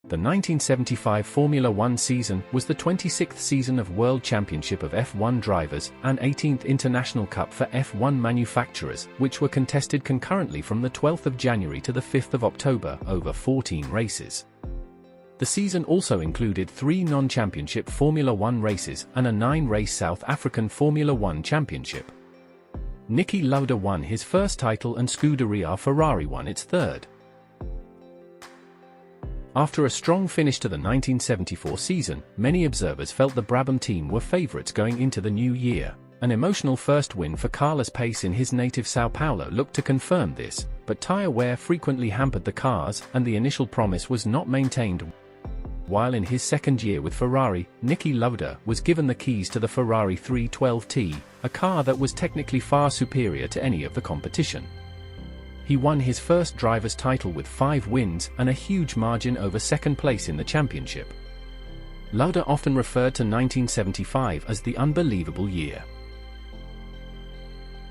The 1975 Formula One season was the 26th season of World Championship of F1 drivers and 18th International Cup for F1 manufacturers, which were contested concurrently from the 12th of January to the 5th of October over 14 races. The season also included 3 non-championship Formula One races and a 9-race South African Formula One Championship. Niki Lauda won his first title and Scuderia Ferrari won its third. After a strong finish to the 1974 season, many observers felt the Brabham team were favourites going into the new year. An emotional first win for Carlos Pace in his native São Paulo looked to confirm this, but tyre wear frequently hampered the cars and the initial promise was not maintained. While in his second year with Ferrari, Niki Lauda was given the keys to the Ferrari 312T, a car that was technically far superior to any of the competition. He won his first driver's title with 5 wins and a huge margin over second place in the championship. Lauda often referred to 1975 as the unbelievable year.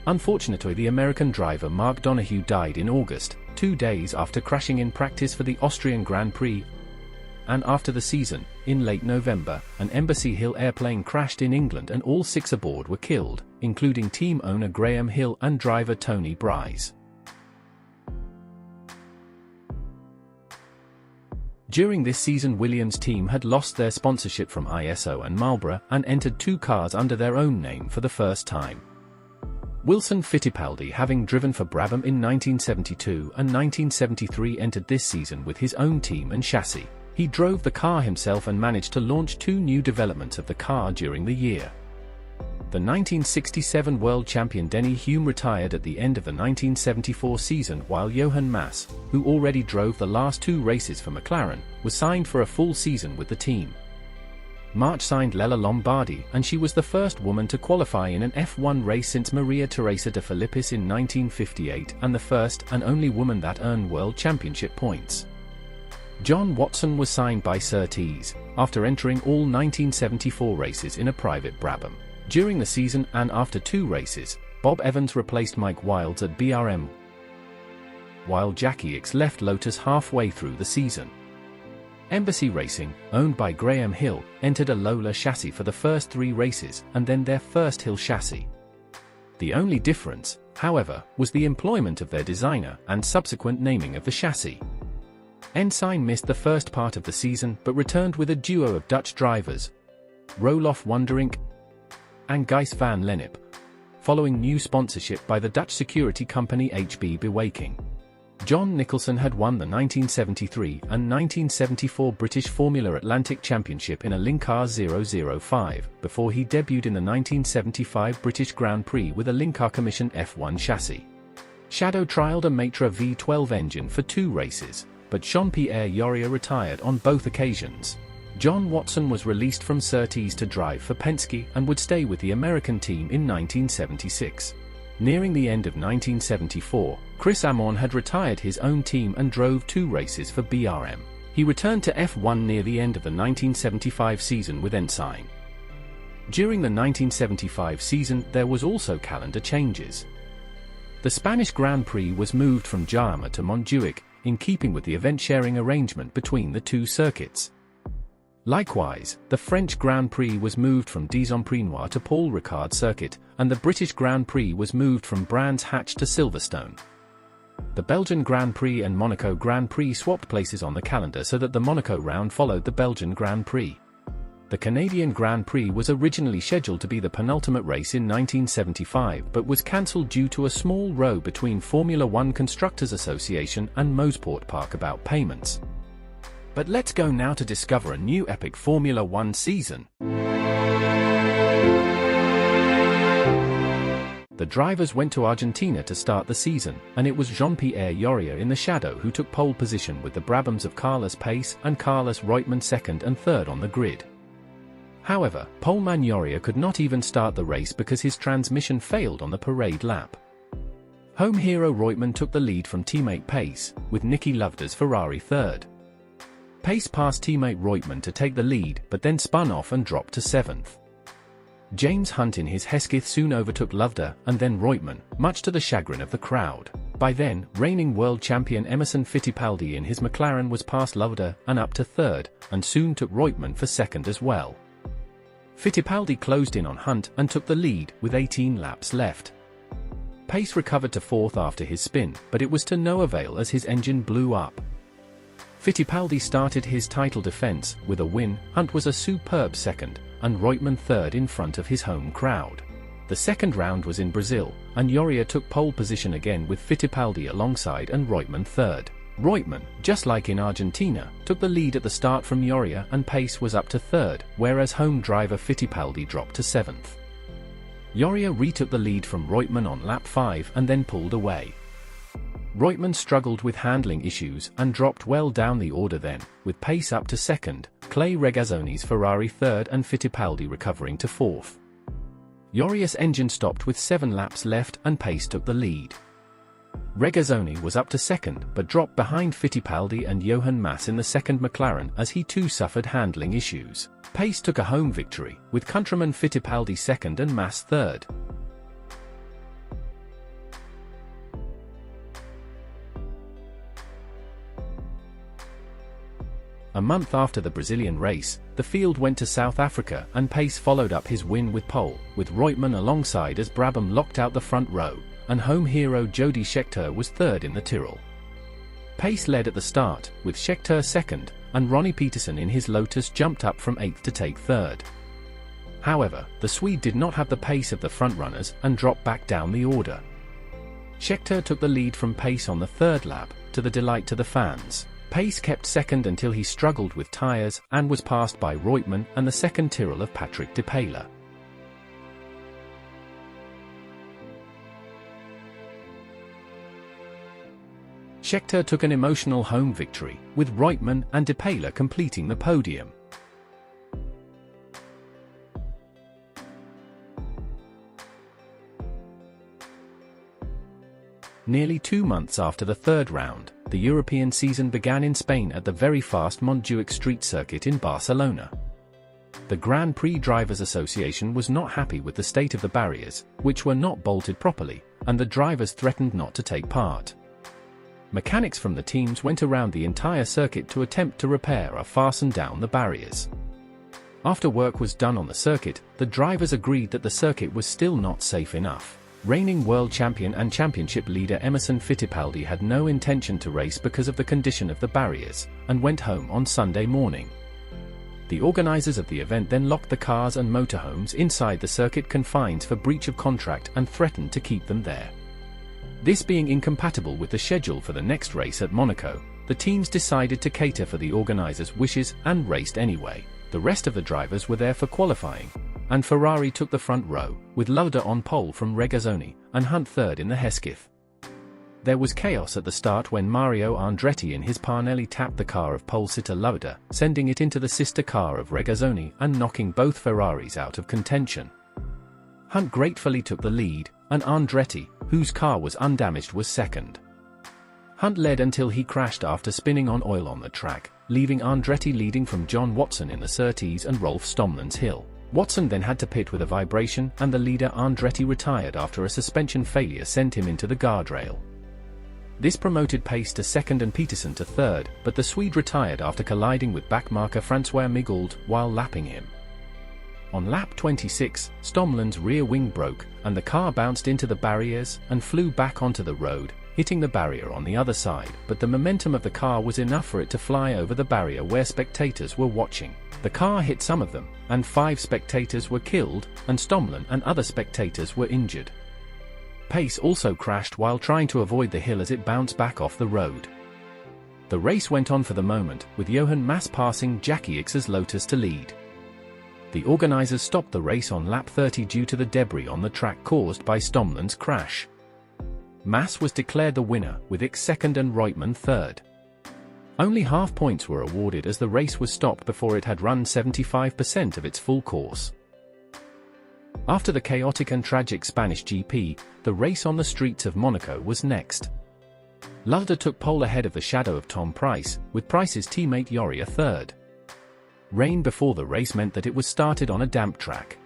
Unfortunately, the American driver Mark Donohue died in August, 2 days after crashing in practice for the Austrian Grand Prix. And after the season, in late November, an Embassy Hill airplane crashed in England and all 6 aboard were killed, including team owner Graham Hill and driver Tony Bryce. During this season, Williams' team had lost their sponsorship from ISO and Marlboro and entered 2 cars under their own name for the first time. Wilson Fittipaldi, having driven for Brabham in 1972 and 1973, entered this season with his own team and chassis. He drove the car himself and managed to launch 2 new developments of the car during the year. The 1967 world champion Denny Hulme retired at the end of the 1974 season, while Johan Mass, who already drove the last 2 races for McLaren, was signed for a full season with the team. March signed Lella Lombardi, and she was the first woman to qualify in an F1 race since Maria Teresa de Filippis in 1958 and the first and only woman that earned world championship points. John Watson was signed by Surtees, after entering all 1974 races in a private Brabham. During the season and after 2 races, Bob Evans replaced Mike Wilds at BRM, while Jackie Ickx left Lotus halfway through the season. Embassy Racing, owned by Graham Hill, entered a Lola chassis for the first 3 races and then their first Hill chassis. The only difference, however, was the employment of their designer and subsequent naming of the chassis. Ensign missed the first part of the season but returned with a duo of Dutch drivers, Roelof Wonderink and Gijs van Lennep, following new sponsorship by the Dutch security company HB Bewaking. John Nicholson had won the 1973 and 1974 British Formula Atlantic Championship in a Linkar 005, before he debuted in the 1975 British Grand Prix with a Linkar Commission F1 chassis. Shadow trialled a Matra V12 engine for 2 races, but Jean-Pierre Jorier retired on both occasions. John Watson was released from Surtees to drive for Penske and would stay with the American team in 1976. Nearing the end of 1974, Chris Amon had retired his own team and drove 2 races for BRM. He returned to F1 near the end of the 1975 season with Ensign. During the 1975 season, there was also calendar changes. The Spanish Grand Prix was moved from Jarama to Montjuic, in keeping with the event-sharing arrangement between the 2 circuits. Likewise, the French Grand Prix was moved from Dijon-Prenois to Paul Ricard Circuit, and the British Grand Prix was moved from Brands Hatch to Silverstone. The Belgian Grand Prix and Monaco Grand Prix swapped places on the calendar so that the Monaco round followed the Belgian Grand Prix. The Canadian Grand Prix was originally scheduled to be the penultimate race in 1975 but was cancelled due to a small row between Formula One Constructors Association and Moseport Park about payments. But let's go now to discover a new epic Formula One season. The drivers went to Argentina to start the season, and it was Jean-Pierre Jorier in the shadow who took pole position with the Brabhams of Carlos Pace and Carlos Reutemann second and third on the grid. However, poleman Jorier could not even start the race because his transmission failed on the parade lap. Home hero Reutemann took the lead from teammate Pace, with Niki Lauda's Ferrari third. Pace passed teammate Reutemann to take the lead but then spun off and dropped to 7th. James Hunt in his Hesketh soon overtook Lauda and then Reutemann, much to the chagrin of the crowd. By then, reigning world champion Emerson Fittipaldi in his McLaren was past Lauda and up to third, and soon took Reutemann for second as well. Fittipaldi closed in on Hunt and took the lead with 18 laps left. Pace recovered to fourth after his spin, but it was to no avail as his engine blew up. Fittipaldi started his title defense with a win. Hunt was a superb second, and Reutemann third in front of his home crowd. The second round was in Brazil, and Joria took pole position again with Fittipaldi alongside and Reutemann third. Reutemann, just like in Argentina, took the lead at the start from Joria and pace was up to third, whereas home driver Fittipaldi dropped to seventh. Joria retook the lead from Reutemann on lap 5 and then pulled away. Reutemann struggled with handling issues and dropped well down the order then, with pace up to second, Clay Regazzoni's Ferrari third and Fittipaldi recovering to fourth. Joria's engine stopped with 7 laps left and pace took the lead. Regazzoni was up to second but dropped behind Fittipaldi and Johan Mass in the second McLaren as he too suffered handling issues. Pace took a home victory, with countryman Fittipaldi second and Mass third. A month after the Brazilian race, the field went to South Africa and Pace followed up his win with pole, with Reutemann alongside as Brabham locked out the front row, and home hero Jody Scheckter was third in the Tyrrell. Pace led at the start, with Scheckter second, and Ronnie Peterson in his Lotus jumped up from 8th to take third. However, the Swede did not have the pace of the frontrunners and dropped back down the order. Scheckter took the lead from Pace on the third lap, to the delight to the fans. Pace kept second until he struggled with tyres and was passed by Reutemann and the second Tyrrell of Patrick de Paila. Scheckter took an emotional home victory, with Reutemann and de Paila completing the podium. Nearly 2 months after the third round, the European season began in Spain at the very fast Montjuic street circuit in Barcelona. The Grand Prix Drivers' Association was not happy with the state of the barriers, which were not bolted properly, and the drivers threatened not to take part. Mechanics from the teams went around the entire circuit to attempt to repair or fasten down the barriers. After work was done on the circuit, the drivers agreed that the circuit was still not safe enough. Reigning world champion and championship leader Emerson Fittipaldi had no intention to race because of the condition of the barriers, and went home on Sunday morning. The organizers of the event then locked the cars and motorhomes inside the circuit confines for breach of contract and threatened to keep them there. This being incompatible with the schedule for the next race at Monaco, the teams decided to cater for the organizers' wishes and raced anyway. The rest of the drivers were there for qualifying, and Ferrari took the front row, with Lauda on pole from Regazzoni, and Hunt third in the Hesketh. There was chaos at the start when Mario Andretti in his Parnelli tapped the car of pole-sitter Lauda, sending it into the sister car of Regazzoni and knocking both Ferraris out of contention. Hunt gratefully took the lead, and Andretti, whose car was undamaged, was second. Hunt led until he crashed after spinning on oil on the track, leaving Andretti leading from John Watson in the Surtees and Rolf Stomlin's hill. Watson then had to pit with a vibration and the leader Andretti retired after a suspension failure sent him into the guardrail. This promoted Pace to second and Peterson to third, but the Swede retired after colliding with backmarker Francois Migaud while lapping him. On lap 26, Stomlin's rear wing broke, and the car bounced into the barriers and flew back onto the road, hitting the barrier on the other side, but the momentum of the car was enough for it to fly over the barrier where spectators were watching. The car hit some of them, and 5 spectators were killed, and Stomlin and other spectators were injured. Pace also crashed while trying to avoid the hill as it bounced back off the road. The race went on for the moment, with Johan Mass passing Jackie Icks's Lotus to lead. The organizers stopped the race on lap 30 due to the debris on the track caused by Stomlin's crash. Mass was declared the winner, with Icks second and Reutemann third. Only half points were awarded as the race was stopped before it had run 75% of its full course. After the chaotic and tragic Spanish GP, the race on the streets of Monaco was next. Lauda took pole ahead of the shadow of Tom Price, with Price's teammate Joria third. Rain before the race meant that it was started on a damp track.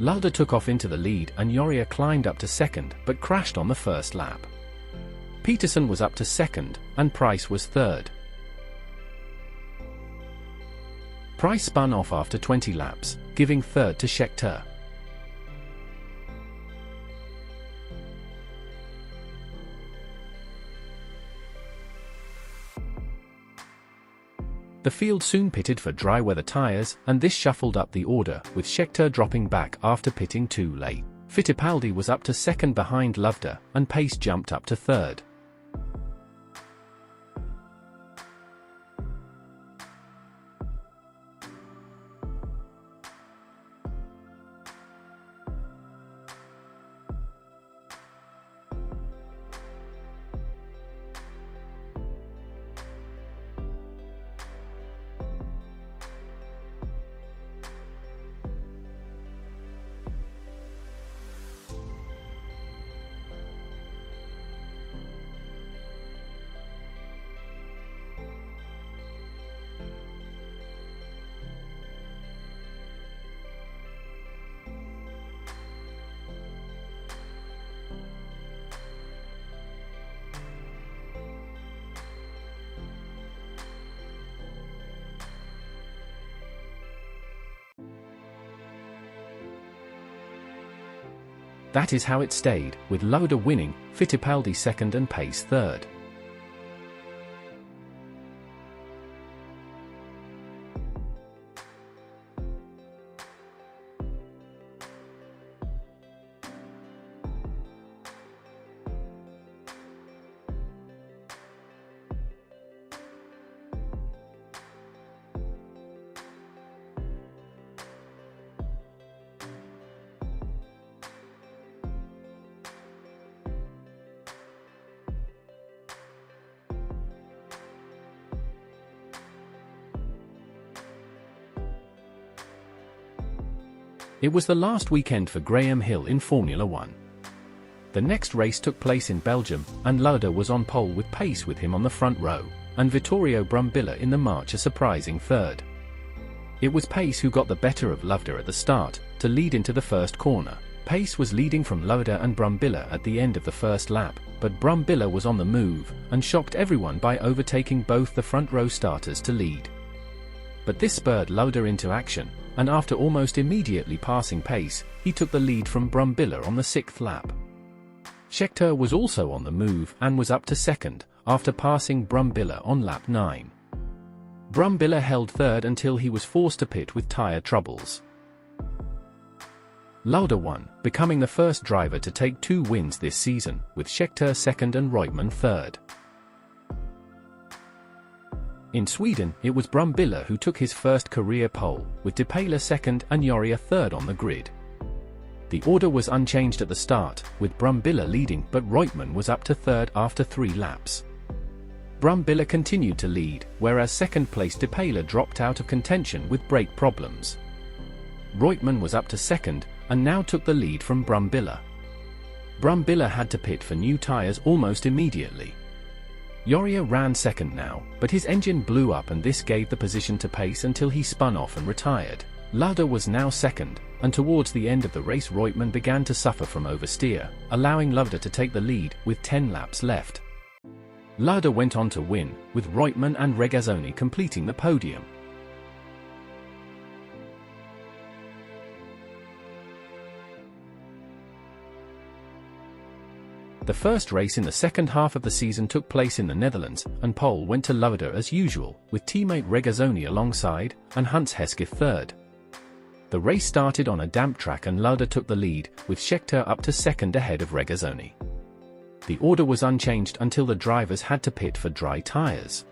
Lauda took off into the lead and Joria climbed up to second but crashed on the first lap. Peterson was up to second, and Price was third. Price spun off after 20 laps, giving third to Scheckter. The field soon pitted for dry weather tyres, and this shuffled up the order, with Scheckter dropping back after pitting too late. Fittipaldi was up to second behind Lauda, and Pace jumped up to third. That is how it stayed, with Lauda winning, Fittipaldi second and Pace third. It was the last weekend for Graham Hill in Formula One. The next race took place in Belgium, and Lauda was on pole with Pace with him on the front row, and Vittorio Brambilla in the March a surprising third. It was Pace who got the better of Lauda at the start, to lead into the first corner. Pace was leading from Lauda and Brambilla at the end of the first lap, but Brambilla was on the move, and shocked everyone by overtaking both the front row starters to lead. But this spurred Lauda into action, and after almost immediately passing Pace, he took the lead from Brambilla on the 6th lap. Scheckter was also on the move and was up to second, after passing Brambilla on lap 9. Brambilla held third until he was forced to pit with tyre troubles. Lauda won, becoming the first driver to take 2 wins this season, with Scheckter second and Reutemann third. In Sweden, it was Brambilla who took his first career pole, with Depailler second and Joria third on the grid. The order was unchanged at the start, with Brambilla leading but Reutemann was up to third after 3 laps. Brambilla continued to lead, whereas second-place Depailler dropped out of contention with brake problems. Reutemann was up to second, and now took the lead from Brambilla. Brambilla had to pit for new tyres almost immediately. Joria ran second now, but his engine blew up and this gave the position to Pace until he spun off and retired. Lauda was now second, and towards the end of the race Reutemann began to suffer from oversteer, allowing Lauda to take the lead with 10 laps left. Lauda went on to win, with Reutemann and Regazzoni completing the podium. The first race in the second half of the season took place in the Netherlands, and pole went to Lauda as usual, with teammate Regazzoni alongside, and Hans Hesketh third. The race started on a damp track and Lauda took the lead, with Scheckter up to second ahead of Regazzoni. The order was unchanged until the drivers had to pit for dry tyres.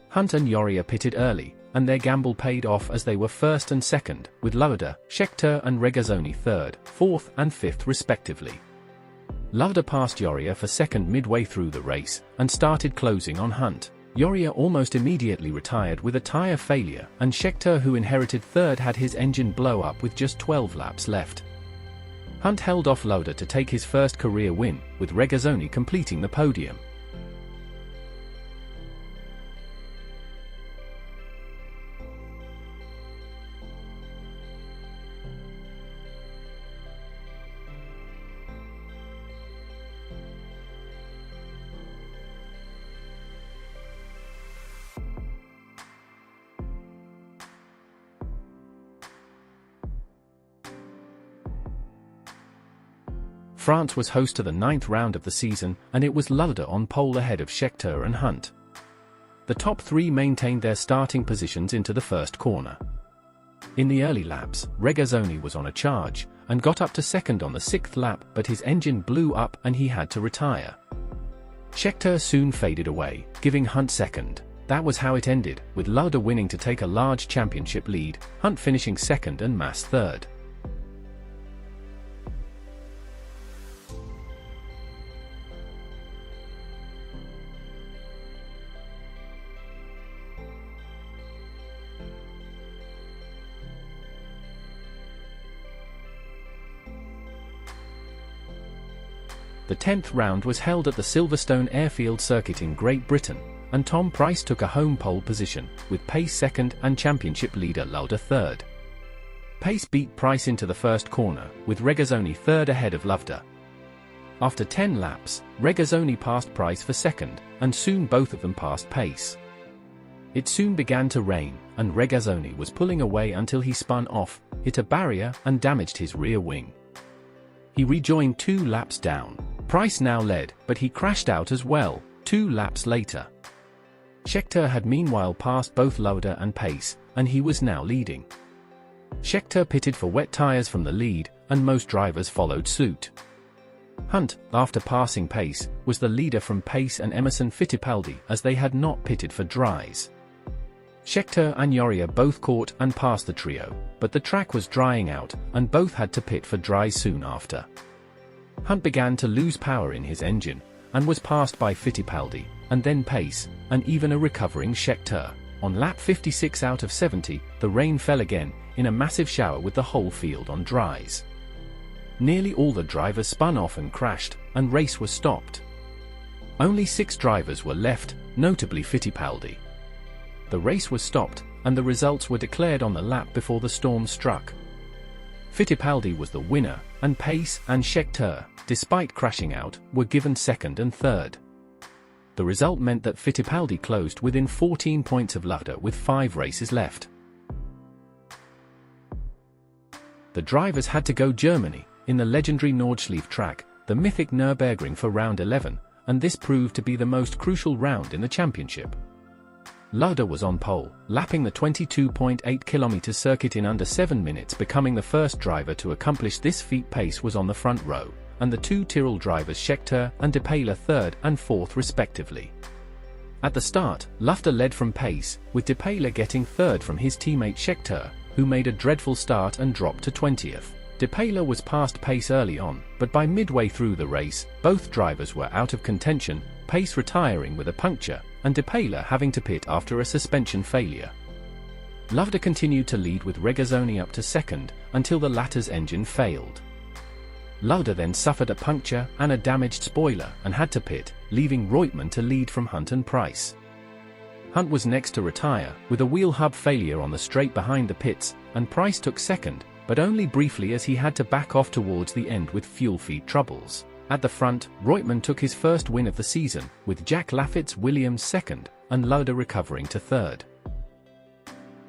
Hunt and Joria pitted early, and their gamble paid off as they were first and second, with Lauda, Scheckter and Regazzoni third, fourth and fifth respectively. Lauda passed Joria for second midway through the race, and started closing on Hunt. Joria almost immediately retired with a tyre failure, and Scheckter, who inherited third, had his engine blow up with just 12 laps left. Hunt held off Lauda to take his first career win, with Regazzoni completing the podium. France was host to the 9th round of the season, and it was Lauda on pole ahead of Scheckter and Hunt. The top three maintained their starting positions into the first corner. In the early laps, Regazzoni was on a charge, and got up to second on the 6th lap, but his engine blew up and he had to retire. Scheckter soon faded away, giving Hunt second. That was how it ended, with Lauda winning to take a large championship lead, Hunt finishing second and Mass third. The 10th round was held at the Silverstone Airfield circuit in Great Britain, and Tom Pryce took a home pole position, with Pace second and championship leader Lauda third. Pace beat Pryce into the first corner, with Regazzoni third ahead of Lauda. After 10 laps, Regazzoni passed Pryce for second, and soon both of them passed Pace. It soon began to rain, and Regazzoni was pulling away until he spun off, hit a barrier, and damaged his rear wing. He rejoined 2 laps down. Pryce now led, but he crashed out as well, 2 laps later. Scheckter had meanwhile passed both Lauda and Pace, and he was now leading. Scheckter pitted for wet tyres from the lead, and most drivers followed suit. Hunt, after passing Pace, was the leader from Pace and Emerson Fittipaldi, as they had not pitted for dries. Scheckter and Joria both caught and passed the trio, but the track was drying out, and both had to pit for dries soon after. Hunt began to lose power in his engine, and was passed by Fittipaldi, and then Pace, and even a recovering Scheckter. On lap 56 out of 70, the rain fell again, in a massive shower with the whole field on dries. Nearly all the drivers spun off and crashed, and race was stopped. Only 6 drivers were left, notably Fittipaldi. The race was stopped, and the results were declared on the lap before the storm struck. Fittipaldi was the winner, and Pace and Scheckter, despite crashing out, were given second and third. The result meant that Fittipaldi closed within 14 points of Lauda with 5 races left. The drivers had to go Germany, in the legendary Nordschleife track, the mythic Nürburgring for round 11, and this proved to be the most crucial round in the championship. Lauda was on pole, lapping the 22.8 km circuit in under 7 minutes, becoming the first driver to accomplish this feat. Pace was on the front row, and the 2 Tyrrell drivers Scheckter and De Peyler third and fourth respectively. At the start, Lauda led from Pace, with De Peyler getting third from his teammate Scheckter, who made a dreadful start and dropped to 20th. De Peyler was past Pace early on, but by midway through the race, both drivers were out of contention, Pace retiring with a puncture, and De Peyler having to pit after a suspension failure. Lauda continued to lead with Regazzoni up to second, until the latter's engine failed. Lauda then suffered a puncture and a damaged spoiler and had to pit, leaving Reutemann to lead from Hunt and Pryce. Hunt was next to retire, with a wheel hub failure on the straight behind the pits, and Pryce took second, but only briefly as he had to back off towards the end with fuel feed troubles. At the front, Reutemann took his first win of the season, with Jack Laffitt's Williams second, and Lauda recovering to third.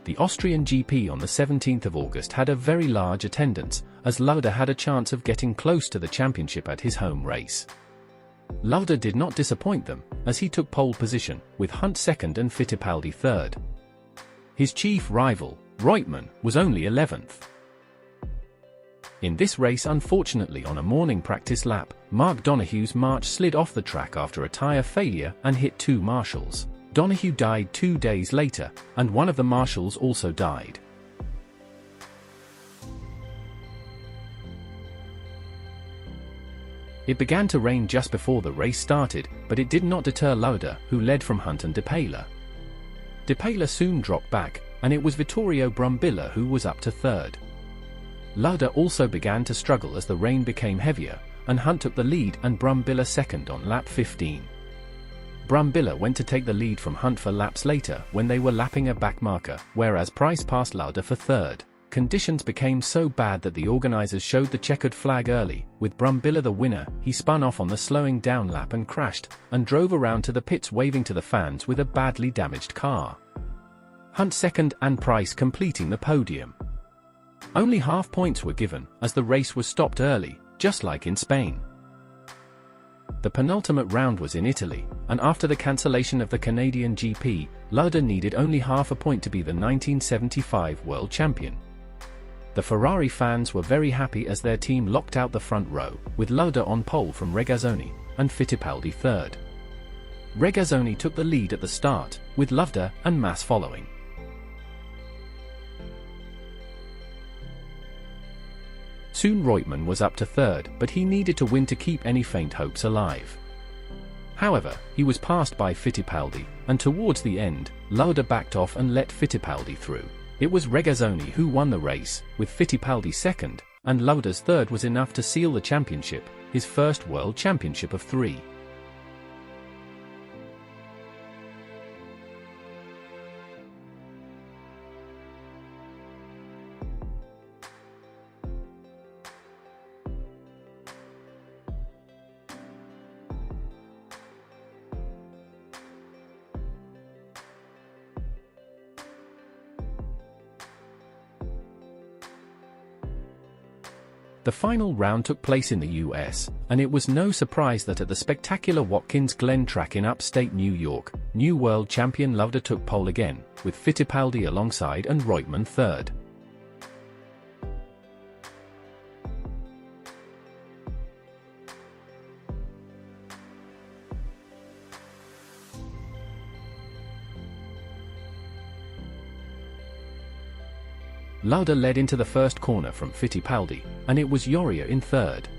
The Austrian GP on the 17th of August had a very large attendance, as Lauda had a chance of getting close to the championship at his home race. Lauda did not disappoint them, as he took pole position, with Hunt second and Fittipaldi third. His chief rival, Reutemann, was only 11th. In this race, unfortunately on a morning practice lap, Mark Donohue's March slid off the track after a tyre failure and hit 2 marshals. Donohue died 2 days later, and one of the marshals also died. It began to rain just before the race started, but it did not deter Lauda, who led from Hunt and De Peyler. De Peyler soon dropped back, and it was Vittorio Brambilla who was up to third. Lauda also began to struggle as the rain became heavier, and Hunt took the lead and Brambilla second on lap 15. Brambilla went to take the lead from Hunt for laps later when they were lapping a back marker, whereas Pryce passed Lauda for third. Conditions became so bad that the organizers showed the checkered flag early. With Brambilla the winner, he spun off on the slowing down lap and crashed, and drove around to the pits waving to the fans with a badly damaged car. Hunt second and Pryce completing the podium. Only half points were given, as the race was stopped early, just like in Spain. The penultimate round was in Italy, and after the cancellation of the Canadian GP, Lauda needed only half a point to be the 1975 world champion. The Ferrari fans were very happy as their team locked out the front row, with Lauda on pole from Regazzoni, and Fittipaldi third. Regazzoni took the lead at the start, with Lauda and Mas following. Soon Reutemann was up to third, but he needed to win to keep any faint hopes alive. However, he was passed by Fittipaldi, and towards the end, Lauda backed off and let Fittipaldi through. It was Regazzoni who won the race, with Fittipaldi second, and Lauda's third was enough to seal the championship, his first world championship of 3. The final round took place in the US, and it was no surprise that at the spectacular Watkins Glen track in upstate New York, new world champion Lauda took pole again, with Fittipaldi alongside and Reutemann third. Lauda led into the first corner from Fittipaldi, and it was Joria in third.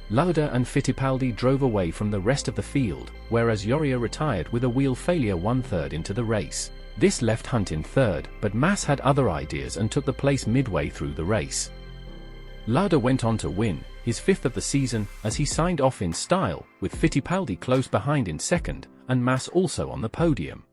Lauda and Fittipaldi drove away from the rest of the field, whereas Joria retired with a wheel failure 1/3 into the race. This left Hunt in third, but Mas had other ideas and took the place midway through the race. Lauda went on to win, his 5th of the season, as he signed off in style, with Fittipaldi close behind in second, and Mas also on the podium.